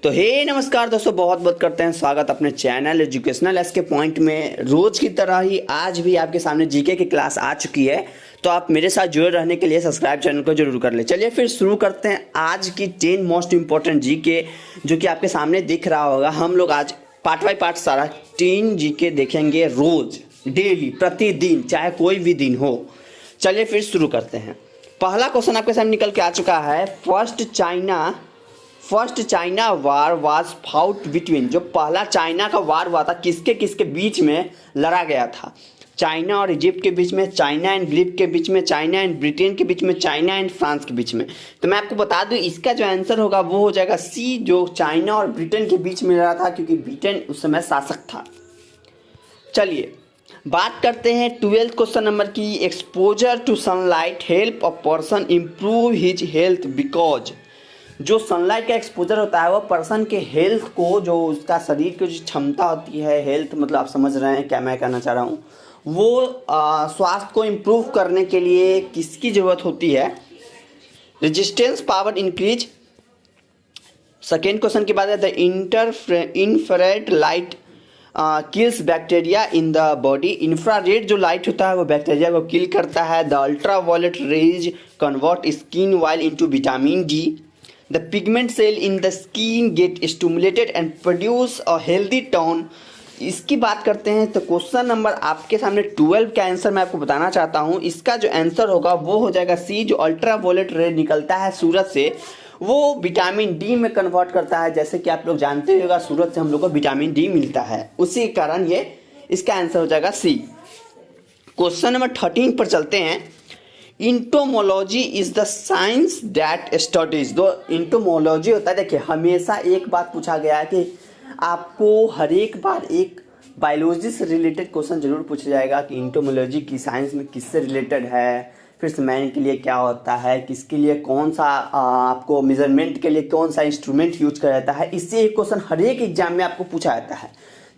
तो हे नमस्कार दोस्तों, बहुत बहुत करते हैं स्वागत अपने चैनल एजुकेशनल एस के पॉइंट में। रोज की तरह ही आज भी आपके सामने जीके की क्लास आ चुकी है, तो आप मेरे साथ जुड़े रहने के लिए सब्सक्राइब चैनल को जरूर कर ले। चलिए फिर शुरू करते हैं आज की 10 मोस्ट इंपॉर्टेंट जीके, जो कि आपके सामने दिख रहा होगा। हम लोग आज पार्ट बाय पार्ट सारा 10 जीके देखेंगे, रोज डेली प्रतिदिन, चाहे कोई भी दिन हो। चलिए फिर शुरू करते हैं। पहला क्वेश्चन आपके सामने निकल के आ चुका है। First China war was fought between, जो पहला चाइना का वार हुआ था किसके किसके बीच में लड़ा गया था? चाइना और इजिप्ट के बीच में, चाइना एंड ग्रीक के बीच में, चाइना एंड ब्रिटेन के बीच में, चाइना एंड फ्रांस के बीच में। तो मैं आपको बता दूं, इसका जो आंसर होगा वो हो जाएगा सी, जो चाइना और ब्रिटेन के बीच में लड़ा था, क्योंकि ब्रिटेन उस समय शासक था। चलिए बात करते हैं 12th क्वेश्चन नंबर की। Exposure to sunlight help a person improve his health because, जो सनलाइट का एक्सपोजर होता है वो पर्सन के हेल्थ को, जो उसका शरीर की जो क्षमता होती है, हेल्थ मतलब आप समझ रहे हैं क्या मैं कहना चाह रहा हूँ, वो स्वास्थ्य को इम्प्रूव करने के लिए किसकी ज़रूरत होती है? Resistance power increase. Second question की बात है, the infrared light kills bacteria in the body. Infrared जो लाइट होता है वो बैक्टीरिया को किल करता है। The ultra violet rays convert skin oil into vitamin D. The pigment cell in the skin get stimulated and produce a healthy tone। इसकी बात करते हैं तो क्वेश्चन नंबर आपके सामने 12 का आंसर मैं आपको बताना चाहता हूँ। इसका जो आंसर होगा वो हो जाएगा सी, जो अल्ट्रा वायलेट रे निकलता है सूरज से, वो विटामिन डी में कन्वर्ट करता है। जैसे कि आप लोग जानते होगा, सूरज से हम लोग को विटामिन डी मिलता है, उसी कारण ये इसका आंसर हो जाएगा सी। क्वेश्चन नंबर 13 पर चलते हैं। Entomology is the science that studies. दो इंटोमोलॉजी होता है, देखिए हमेशा एक बात पूछा गया है कि आपको हर एक बार एक बायोलॉजी से रिलेटेड क्वेश्चन जरूर पूछा जाएगा कि इंटोमोलॉजी की साइंस में किससे रिलेटेड है, फिर मैन के लिए क्या होता है, किसके लिए कौन सा आपको मेजरमेंट के लिए कौन सा इंस्ट्रूमेंट यूज किया जाता है। इससे एक क्वेश्चन हर एक एग्जाम में आपको पूछा जाता है,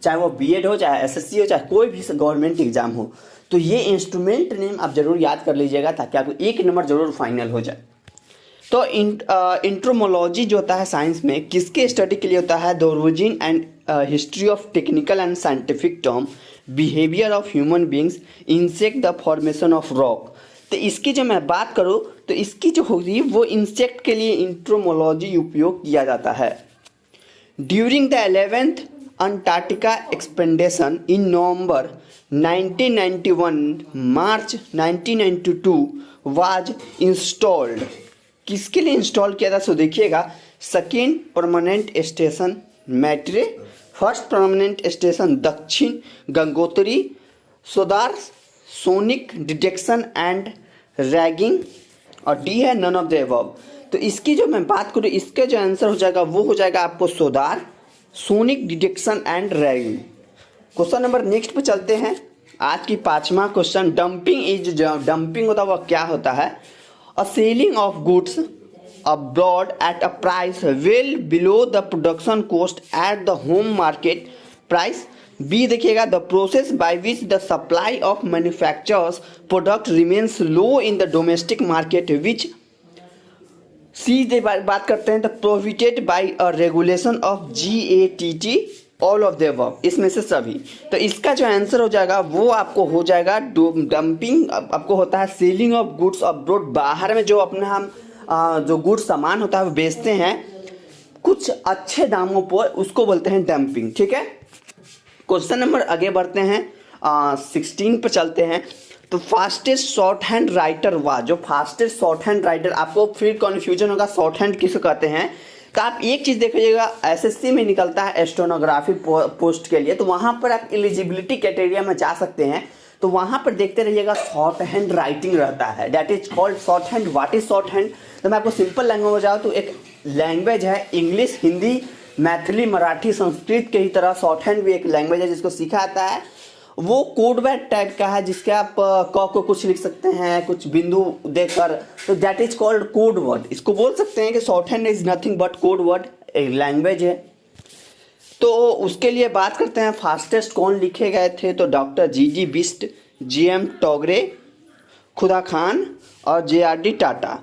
चाहे वो बीएड हो, चाहे एसएससी हो, चाहे कोई भी गवर्नमेंट एग्जाम हो। तो ये इंस्ट्रूमेंट नेम आप जरूर याद कर लीजिएगा, ताकि आपको एक नंबर जरूर फाइनल हो जाए। तो इंट्रोमोलॉजी जो होता है साइंस में किसके स्टडी के लिए होता है? The origin and history of technical and scientific term, behaviour of human beings, insect, the formation of rock. तो इसकी जो मैं बात करूँ तो इसकी जो होगी वो इंसेक्ट के लिए इंट्रोमोलॉजी उपयोग किया जाता है। During the 11th Antarctica expedition in November 1991, March 1992 was installed. किसके लिए इंस्टॉल किया था? सो देखिएगा, second permanent station Maitri, first permanent station Dakshin Gangotri, sodar sonic detection and ranging, और डी है नन ऑफ द अबव। तो इसकी जो मैं बात करूँ, इसका जो आंसर हो जाएगा वो हो जाएगा आपको sodar sonic detection and ranging. Question number next पे चलते हैं। आज की 5वां क्वेश्चन, डंपिंग होता है वो क्या होता है? A selling of goods abroad at a price well below the production cost at the home market price. B देखिएगा, the process by which the supply of manufacturers product remains low in the domestic market which. C बात करते हैं the prohibited by a regulation of GATT, all of the above, इसमें से सभी। तो इसका जो आंसर हो जाएगा वो आपको हो जाएगा डंपिंग। आपको होता है सेलिंग ऑफ गुड्स अब्रॉड, बाहर में जो अपने हम जो गुड्स सामान होता है वो बेचते हैं कुछ अच्छे दामों पर, उसको बोलते हैं डंपिंग। ठीक है, क्वेश्चन नंबर आगे बढ़ते हैं, 16 पर चलते हैं। तो फास्टेस्ट शॉर्ट हैंड राइटर हुआ, जो फास्टेस्ट शॉर्ट हैंड राइटर, आपको फिर कन्फ्यूजन होगा शॉर्ट हैंड किसे कहते हैं। तो आप एक चीज देखिएगा, एसएससी में निकलता है एस्ट्रोनोग्राफी पोस्ट के लिए, तो वहां पर आप एलिजिबिलिटी क्राइटेरिया में जा सकते हैं। तो वहां पर देखते रहिएगा शॉर्ट हैंड राइटिंग रहता है, that is called short hand. What is short hand? तो मैं आपको सिंपल लैंग्वेज में बताऊं तो एक लैंग्वेज है, इंग्लिश, हिंदी, मैथिली, मराठी, संस्कृत के ही तरह शॉर्ट हैंड भी एक लैंग्वेज है जिसको सीखा जाता है। वो कोड वर्ड टाइप का है, जिसके आप क को कुछ लिख सकते हैं कुछ बिंदु देकर, तो that is called code word. इसको बोल सकते हैं कि short hand is nothing but code word, एक लैंग्वेज है। तो उसके लिए बात करते हैं फास्टेस्ट कौन लिखे गए थे? तो डॉक्टर GG बिस्ट, GM टोगरे, खुदा खान और JRD टाटा।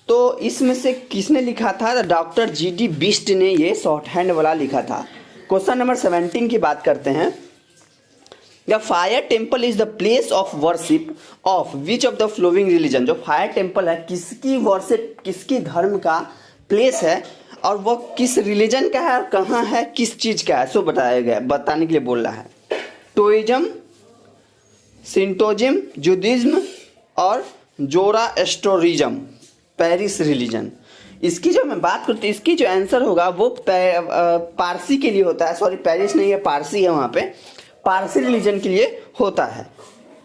तो इसमें से किसने लिखा था? डॉक्टर GD बिस्ट ने ये शॉर्ट हैंड वाला लिखा था। क्वेश्चन नंबर 17 की बात करते हैं। The fire temple is the place of worship of which of the flowing religion. जो फायर टेम्पल है किसकी वर्शिप, किसकी धर्म का प्लेस है और वो किस रिलीजन का है और कहाँ है, किस चीज का है, सो बताया गया, बताने के लिए बोल रहा है। टोइज्म, सिंटोजिम, जुडिज्म और जोरास्ट्रोरिज्म, पेरिस रिलीजन। इसकी जो मैं बात करती हूँ, इसकी जो आंसर होगा वो पारसी के लिए होता है। सॉरी, पेरिस नहीं है, पारसी है, वहाँ पे पारसी रिलीजन के लिए होता है।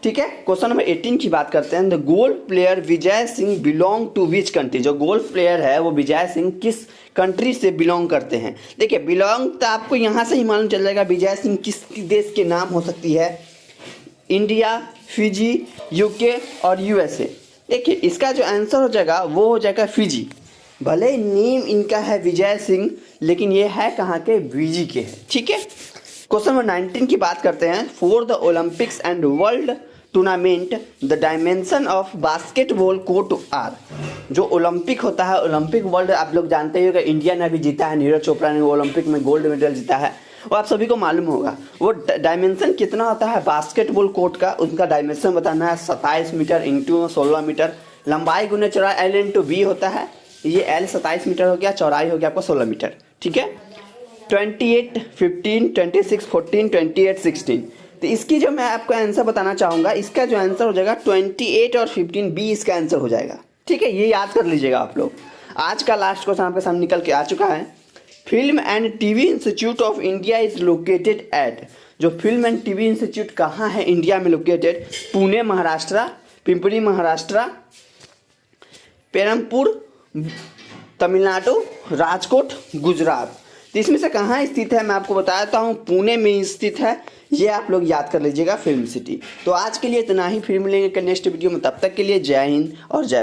ठीक है, क्वेश्चन नंबर 18 की बात करते हैं। The golf player Vijay Singh belong to which country. जो गोल्फ प्लेयर है वो विजय सिंह किस कंट्री से बिलोंग करते हैं? देखिए, बिलोंग तो आपको यहाँ से ही मालूम चल जाएगा विजय सिंह किस देश के नाम हो सकती है। इंडिया, फिजी, यूके और USA। देखिए, इसका जो आंसर हो जाएगा वो हो जाएगा फिजी। भले नेम इनका है विजय सिंह, लेकिन ये है कहाँ के? फिजी के है। ठीक है, क्वेश्चन नंबर 19 की बात करते हैं। For the Olympics and world tournament the dimension of basketball court are. जो ओलंपिक होता है, ओलंपिक वर्ल्ड आप लोग जानते ही होगा, इंडिया ने भी जीता है, नीरज चोपड़ा ने ओलंपिक में गोल्ड मेडल जीता है, वो आप सभी को मालूम होगा। वो डायमेंशन कितना होता है बास्केटबॉल कोर्ट का, उनका डायमेंशन बताना है। 27 मीटर इंटू 16 मीटर, लंबाई गुने चौड़ाई L इंटू B होता है। ये L 27 मीटर हो गया, चौड़ाई हो गया आपको 16 मीटर। ठीक है, 28, 15, 26, 14, 28, 16। तो इसकी जो मैं आपको आंसर बताना चाहूँगा, इसका जो आंसर हो जाएगा 28 और 15 B इसका आंसर हो जाएगा। ठीक है, ये याद कर लीजिएगा आप लोग। आज का लास्ट क्वेश्चन आपके सामने निकल के आ चुका है। Film and TV institute of India is located at. जो फिल्म एंड टीवी इंस्टीट्यूट कहाँ है इंडिया में लोकेटेड? पुणे महाराष्ट्र, पिंपरी महाराष्ट्र, पेरमपुर तमिलनाडु, राजकोट गुजरात। तो इसमें से कहाँ स्थित है मैं आपको बताता हूँ, पुणे में स्थित है। ये आप लोग याद कर लीजिएगा, फिल्म सिटी। तो आज के लिए इतना ही, फिर मिलेंगे नेक्स्ट वीडियो में। तब तक के लिए जय हिंद और जय